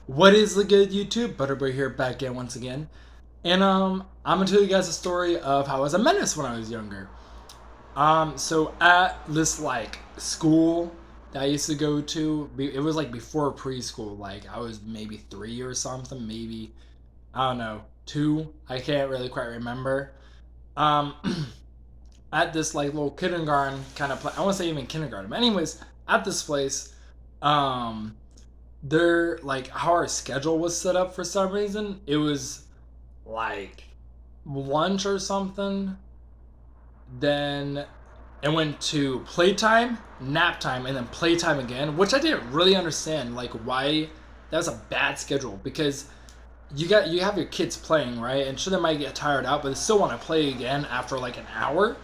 What is the good YouTube? Butterboy here back again once again. And I'm gonna tell you guys a story of how I was a menace when I was younger. So at this like school that I used to go to, it was like before preschool. Like I was maybe 3 or something, maybe I don't know, 2. I can't really quite remember. Um, at this like little kindergarten kind of place. I won't say even kindergarten, but anyways, at this place, um, their like how our schedule was set up for some reason. It was like lunch or something. Then it went to playtime, nap time, and then playtime again, which I didn't really understand like why that was a bad schedule because you have your kids playing, right? And sure they might get tired out, but they still want to play again after like an hour.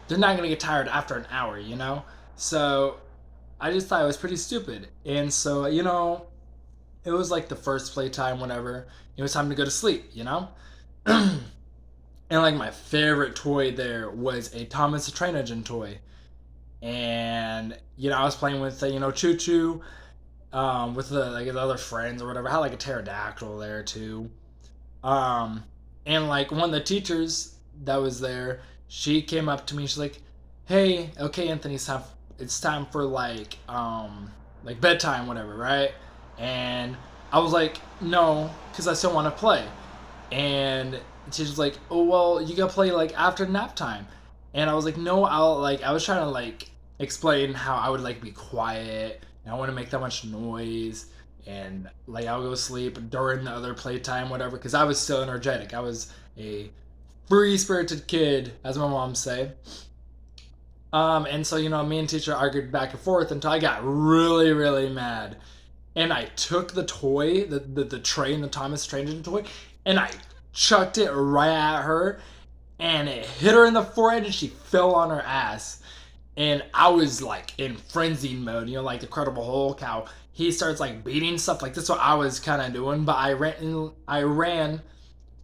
They're not gonna get tired after an hour, you know? So I just thought it was pretty stupid. And so, it was like the first playtime, whatever. It was time to go to sleep, you know? And like my favorite toy there was a Thomas the Train Engine toy. And, I was playing with, Choo Choo, with the other friends or whatever. I had like a pterodactyl there too. Um, and like one of the teachers that was there, she came up to me. She's like, okay, Anthony, it's time for like bedtime, whatever, right?" And I was like, "No, because I still want to play." And she was like, "Oh well, you gotta play like after nap time." And I was like, "No, I was trying to like explain how I would like be quiet and I want to make that much noise and like I'll go sleep during the other playtime, whatever, because I was still energetic. I was a free spirited kid, as my mom say. And so me and teacher argued back and forth until I got really, really mad, and I took the toy, the train, the Thomas Train Engine toy, and I chucked it right at her, and it hit her in the forehead, and she fell on her ass. And I was like in frenzy mode, like the Incredible Hulk, how he starts like beating stuff. Like that's what I was kind of doing. But I ran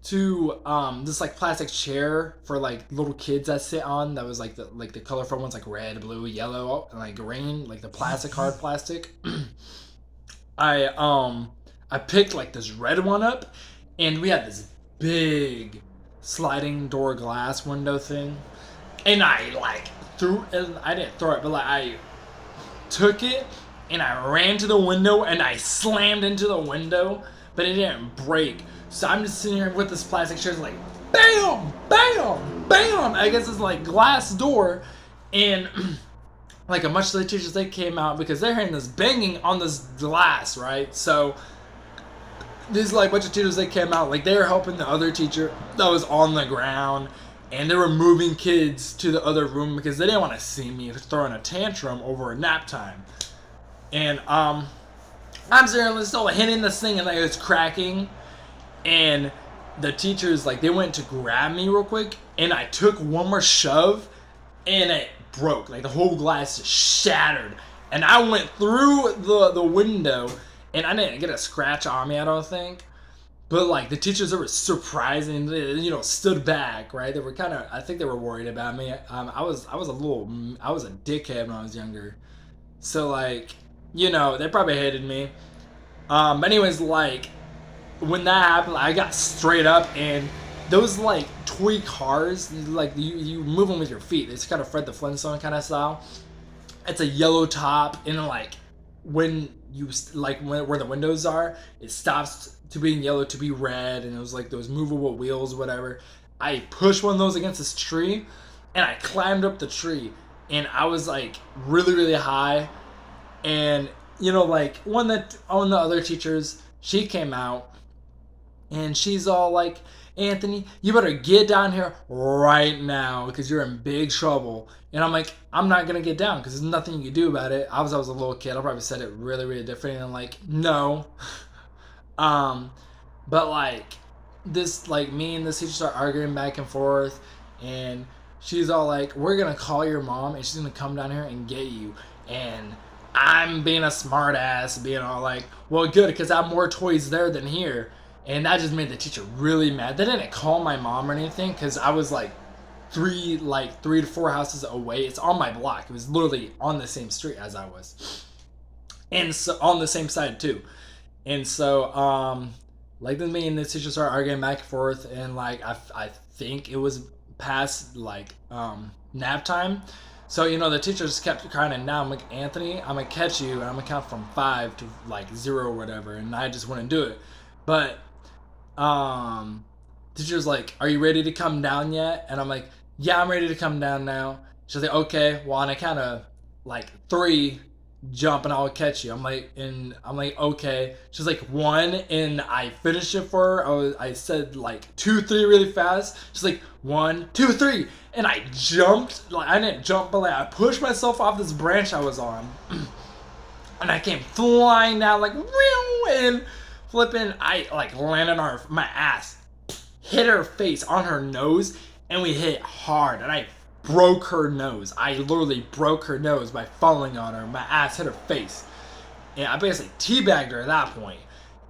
to this like plastic chair for like little kids that sit on. That was like the colorful ones, like red, blue, yellow, and like green, like the plastic, hard plastic. I I picked like this red one up, and we had this big sliding door glass window thing, and I like threw. And I didn't throw it, but like I took it and I ran to the window and I slammed into the window, but it didn't break. So I'm just sitting here with this plastic chair, like bam, bam, bam. I guess it's like glass door, and like a bunch of the teachers they came out because they're hearing this banging on this glass, right? So these like bunch of teachers they came out like they were helping the other teacher that was on the ground, and they were moving kids to the other room because they didn't want to see me throwing a tantrum over a nap time. And I'm seriously still hitting this thing and like it's cracking, and the teachers like they went to grab me real quick, and I took one more shove, and it broke. Like the whole glass just shattered, and I went through the window, and I didn't get a scratch on me, I don't think. But like the teachers, they were surprised and stood back, right? They were kind of, I think they were worried about me. I was a dickhead when I was younger, so like they probably hated me. Anyways, like when that happened, I got straight up, and those like toy cars, like you move them with your feet. It's kind of Fred the Flintstone kind of style. It's a yellow top, and like when you like where the windows are, it stops to being yellow to be red, and it was like those movable wheels, whatever. I pushed one of those against this tree, and I climbed up the tree, and I was like really, really high, and like one of the other teachers, she came out, and she's all like, "Anthony, you better get down here right now because you're in big trouble." And I'm like, "I'm not gonna get down because there's nothing you can do about it." I was a little kid. I probably said it really, really different. And I'm like, "No." um, but like this, like me and this teacher start arguing back and forth, and she's all like, "We're gonna call your mom, and she's gonna come down here and get you." And I'm being a smart ass, being all like, "Well, good, because I have more toys there than here." And that just made the teacher really mad. They didn't call my mom or anything because I was like three to four houses away. It's on my block. It was literally on the same street as I was, and so on the same side too. And so, like me and this teacher started arguing back and forth, and like I think it was past like nap time. So the teacher just kept crying, and now I'm like, Anthony, I'm gonna catch you, and I'm gonna count from 5 to like 0 or whatever, and I just wouldn't do it. But um, teacher's like, "Are you ready to come down yet?" And I'm like, "Yeah, I'm ready to come down now." She's like, "Okay, well, on a count of like 3, jump and I'll catch you." I'm like, "Okay." She's like, 1, and I finished it for her. I said like 2, 3 really fast. She's like, 1, 2, 3, and I jumped. Like I didn't jump, but like I pushed myself off this branch I was on, and I came flying down like, and flipping. I like landed on my ass, hit her face on her nose, and we hit hard, and I broke her nose. I literally broke her nose by falling on her. My ass hit her face, and I basically teabagged her at that point.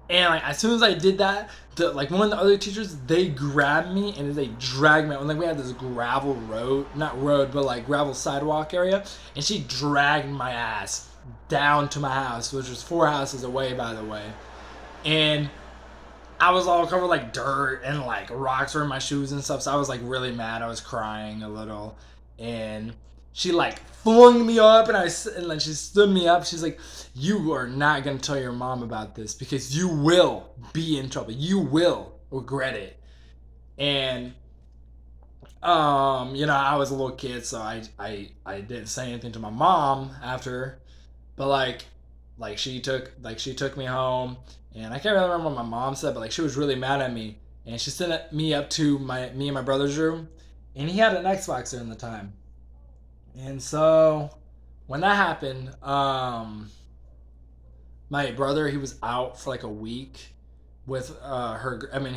And like as soon as I did that, one of the other teachers, they grabbed me and they dragged me. Like we had this gravel road, not road, but like gravel sidewalk area, and she dragged my ass down to my house, which was 4 houses away, by the way. And I was all covered like dirt and like rocks were in my shoes and stuff. So I was like really mad. I was crying a little, and she like flung me up, and then she stood me up. She's like, "You are not gonna tell your mom about this because you will be in trouble. You will regret it." And I was a little kid, so I didn't say anything to my mom after, but she took me home, and I can't really remember what my mom said, but like she was really mad at me, and she sent me up to me and my brother's room, and he had an Xbox during the time, and so when that happened, my brother, he was out for like a week with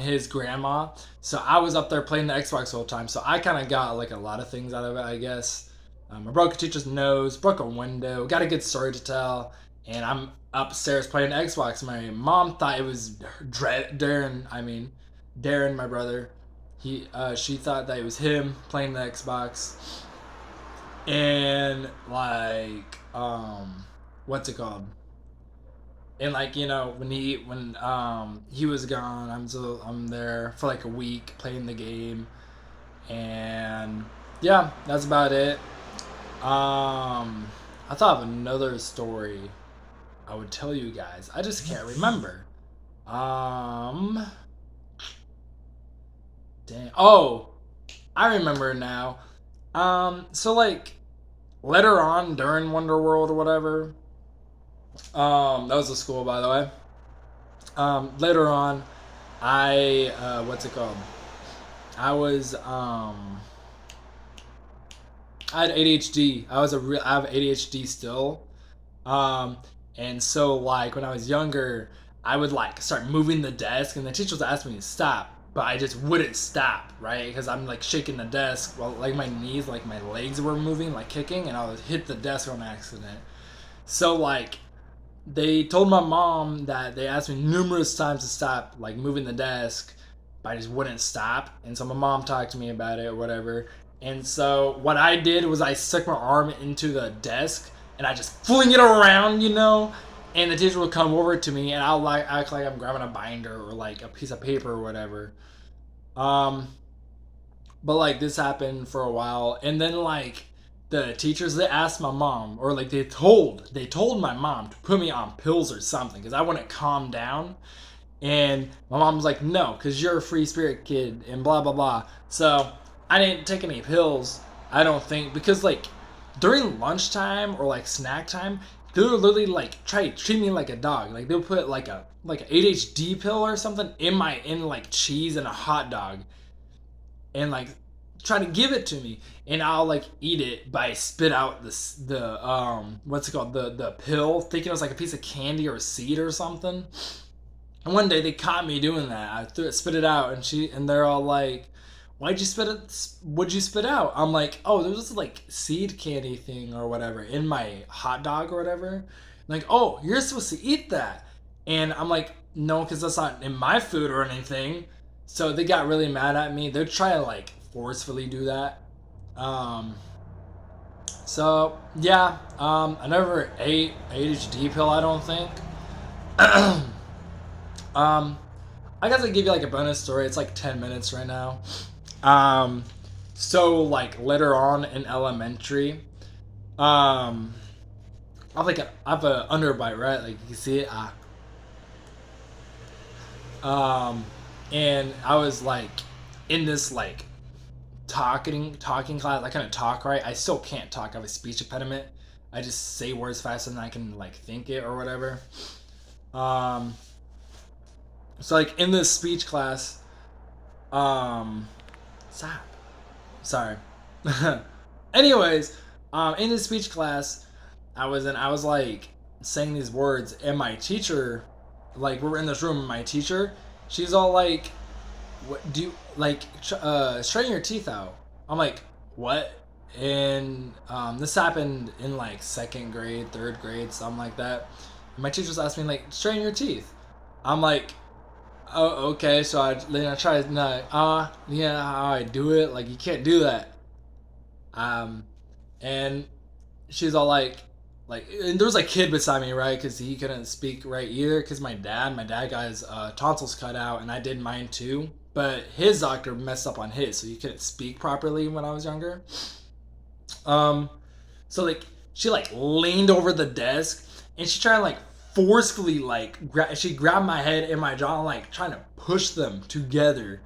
his grandma. So I was up there playing the Xbox the whole time. So I kind of got like a lot of things out of it, I guess. I broke a teacher's nose, broke a window, got a good story to tell, and I'm upstairs playing Xbox. My mom thought it was Darren. Darren, my brother. She thought that it was him playing the Xbox, and what's it called? And like when he was gone, I'm there for like a week playing the game, and yeah, that's about it. I thought of another story I would tell you guys. I just can't remember. Um, Dang. Oh, I remember now. So like later on during Wonderworld or whatever. That was a school, by the way. Later on, what's it called? I was I had ADHD. I have ADHD still. Um, and so like when I was younger, I would like start moving the desk, and the teacher was asking me to stop, but I just wouldn't stop, right? Because I'm like shaking the desk while like my knees, like my legs were moving, like kicking, and I would hit the desk on accident. So like they told my mom that they asked me numerous times to stop like moving the desk, but I just wouldn't stop. And so my mom talked to me about it or whatever. And so what I did was I stuck my arm into the desk and I just fling it around, and the teacher would come over to me and I'll like act like I'm grabbing a binder or like a piece of paper or whatever. Um, but like this happened for a while, and then like the teachers, they asked my mom, or like they told my mom to put me on pills or something because I wouldn't calm down. And my mom was like, "No, because you're a free spirit kid," and blah blah blah. So I didn't take any pills, I don't think, because like during lunchtime or like snack time, they would literally like try to treat me like a dog. Like they would put like an ADHD pill or something in like cheese and a hot dog, and like try to give it to me, and I'll like eat it, but I spit out the what's it called, the pill, thinking it was like a piece of candy or a seed or something. And one day they caught me doing that. I spit it out, and they're all like, "Why'd you spit it? What'd you spit out?" I'm like, "Oh, there was this like seed candy thing or whatever in my hot dog or whatever." Like, "Oh, you're supposed to eat that," and I'm like, "No, because that's not in my food or anything." So they got really mad at me. They're trying to like forcefully do that. Um, so yeah, I never ate ADHD pill, I don't think. Um, I guess I'll give you like a bonus story. It's like 10 minutes right now. Um, so like later on in elementary, um, I have a underbite, right? Like you can see it. And I was like in this like talking class. I kind of talk, right. I still can't talk. I have a speech impediment. I just say words faster than I can like think it or whatever. Um, so like in this speech class, stop. Sorry. Anyways, in this speech class, I was like saying these words, and my teacher, like we're in this room, and my teacher, she's all like, "What do you like? Straighten your teeth out." I'm like, "What?" And this happened in like second grade, third grade, something like that. And my teacher was asking me like, "Straighten your teeth." I'm like, "Oh, okay." So I try to, yeah, how I do it. Like you can't do that. Um, and she's all like, and there was a kid beside me, right? Because he couldn't speak right either. Because my dad got his tonsils cut out, and I did mine too. But his doctor messed up on his, so he couldn't speak properly when I was younger. Um, so like she like leaned over the desk, and she tried to like forcefully she grabbed my head and my jaw, like trying to push them together,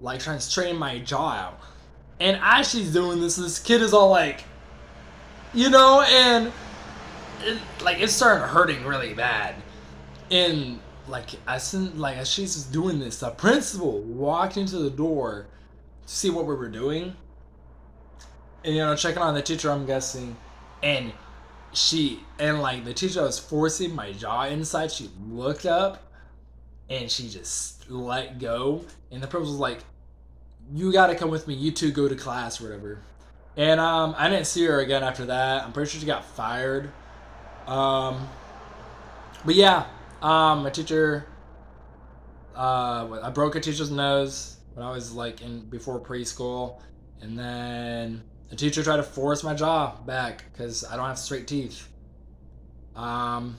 like trying to straighten my jaw out. And as she's doing this kid is all like, and like it started hurting really bad. And as she's doing this, the principal walked into the door to see what we were doing, and checking on the teacher, I'm guessing, and like the teacher was forcing my jaw inside. She looked up and she just let go, and the principal was like, "You got to come with me. You two go to class or whatever." And I didn't see her again after that. I'm pretty sure she got fired. Um, but yeah, my teacher, I broke a teacher's nose when I was like in before preschool, and then the teacher tried to force my jaw back because I don't have straight teeth. Um,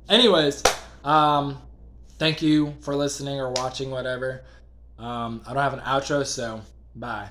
anyways, um, thank you for listening or watching, whatever. I don't have an outro, so bye.